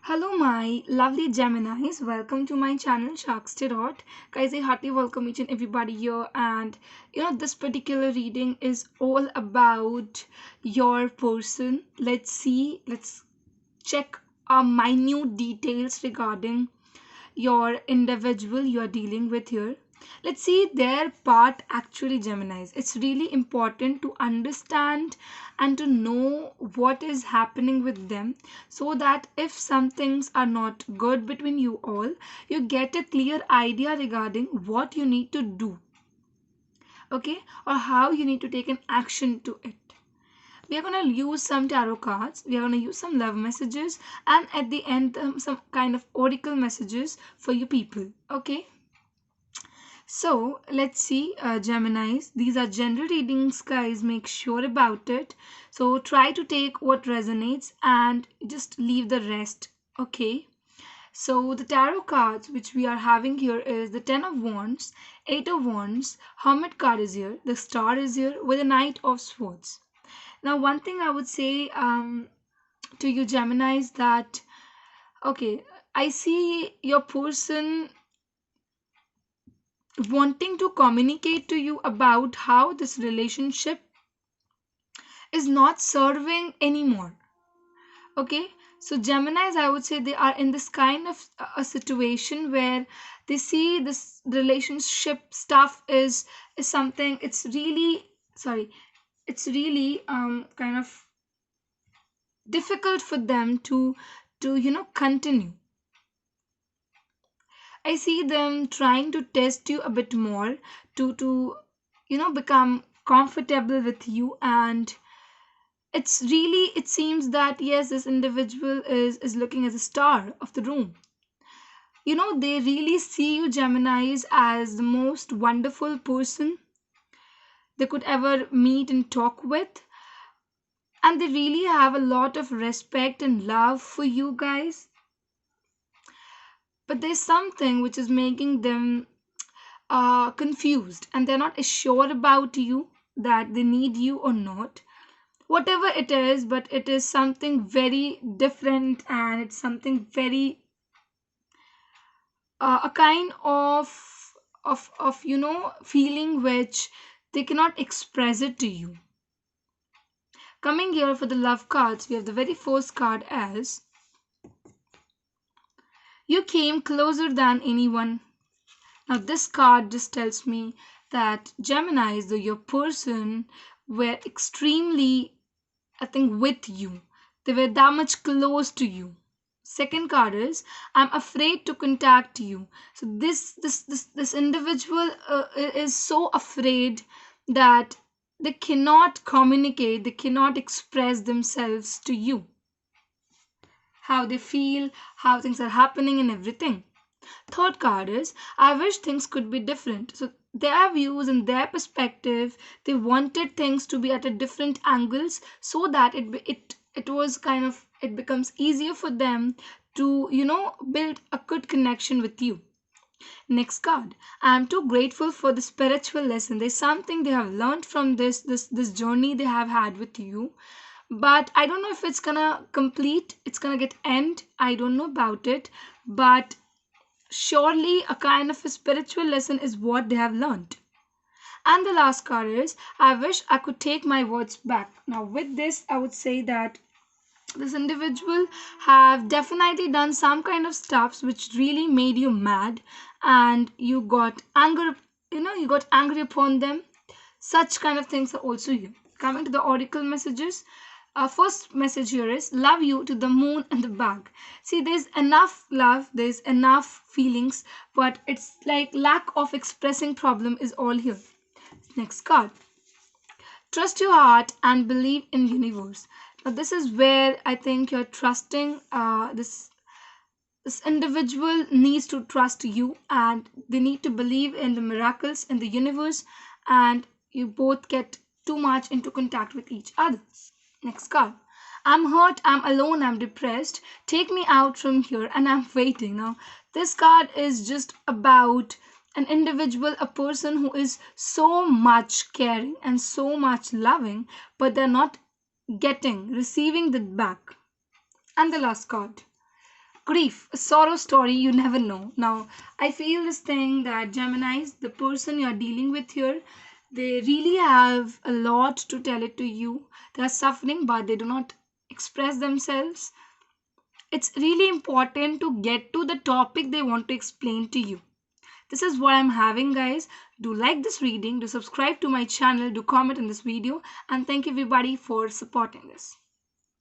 Hello, my lovely Geminis. Welcome to my channel Sharks Tarot. Guys, I heartily welcome each and everybody here. And this particular reading is all about your person. Let's check minute details regarding your individual you are dealing with here. Let's see their part actually, Geminis. It's really important to understand and to know what is happening with them so that if some things are not good between you all, you get a clear idea regarding what you need to do, okay, or how you need to take an action to it. We are going to use some tarot cards, we are going to use some love messages, and at the end some kind of oracle messages for you people, okay. So let's see, Geminis. These are general readings, guys. Make sure about it. So try to take what resonates and just leave the rest. Okay. So the tarot cards which we are having here is the Ten of Wands, Eight of Wands, Hermit card is here, the Star is here with the Knight of Swords. Now, one thing I would say to you, Geminis, that okay, I see your person wanting to communicate to you about how this relationship is not serving anymore, okay. So Geminis, I would say they are in this kind of a situation where they see this relationship stuff is something, it's really, sorry, it's really kind of difficult for them to continue. I see them trying to test you a bit more to become comfortable with you, and it's really, it seems that yes, this individual is looking as a star of the room. They really see you, Geminis, as the most wonderful person they could ever meet and talk with, and they really have a lot of respect and love for you guys. But there's something which is making them confused, and they're not sure about you, that they need you or not, whatever it is, but it is something very different, and it's something very a kind of feeling which they cannot express it to you. Coming here for the love cards, we have the very first card as you came closer than anyone. Now, this card just tells me that Geminis, though your person were extremely, I think, with you, they were that much close to you. Second card is I'm afraid to contact you. So this individual is so afraid that they cannot communicate, they cannot express themselves to you, how they feel, how things are happening, and everything. Third card is I wish things could be different. So their views and their perspective, they wanted things to be at a different angles so that it was kind of, it becomes easier for them to build a good connection with you. Next card. I'm too grateful for the spiritual lesson. There's something they have learned from this journey they have had with you. But I don't know if it's gonna complete, it's gonna get end. I don't know about it. But surely a kind of a spiritual lesson is what they have learned. And the last card is I wish I could take my words back. Now with this, I would say that this individual have definitely done some kind of stuffs which really made you mad, and you got anger, you got angry upon them. Such kind of things are also here. Coming to the oracle messages, our first message here is love you to the moon and the back. See, there's enough love, there's enough feelings, but it's like lack of expressing problem is all here. Next card. Trust your heart and believe in universe. Now this is where I think you're trusting this individual needs to trust you, and they need to believe in the miracles in the universe, and you both get too much into contact with each other. Next card. I'm hurt, I'm alone, I'm depressed. Take me out from here, and I'm waiting. Now, this card is just about an individual, a person who is so much caring and so much loving, but they're not receiving that back. And the last card. grief, a sorrow story you never know. Now, I feel this thing that Geminis, the person you're dealing with here, they really have a lot to tell it to you. They are suffering, but they do not express themselves. It's really important to get to the topic they want to explain to you. This is what I'm having, guys. Do like this reading, do subscribe to my channel, do comment in this video, and thank you everybody for supporting this.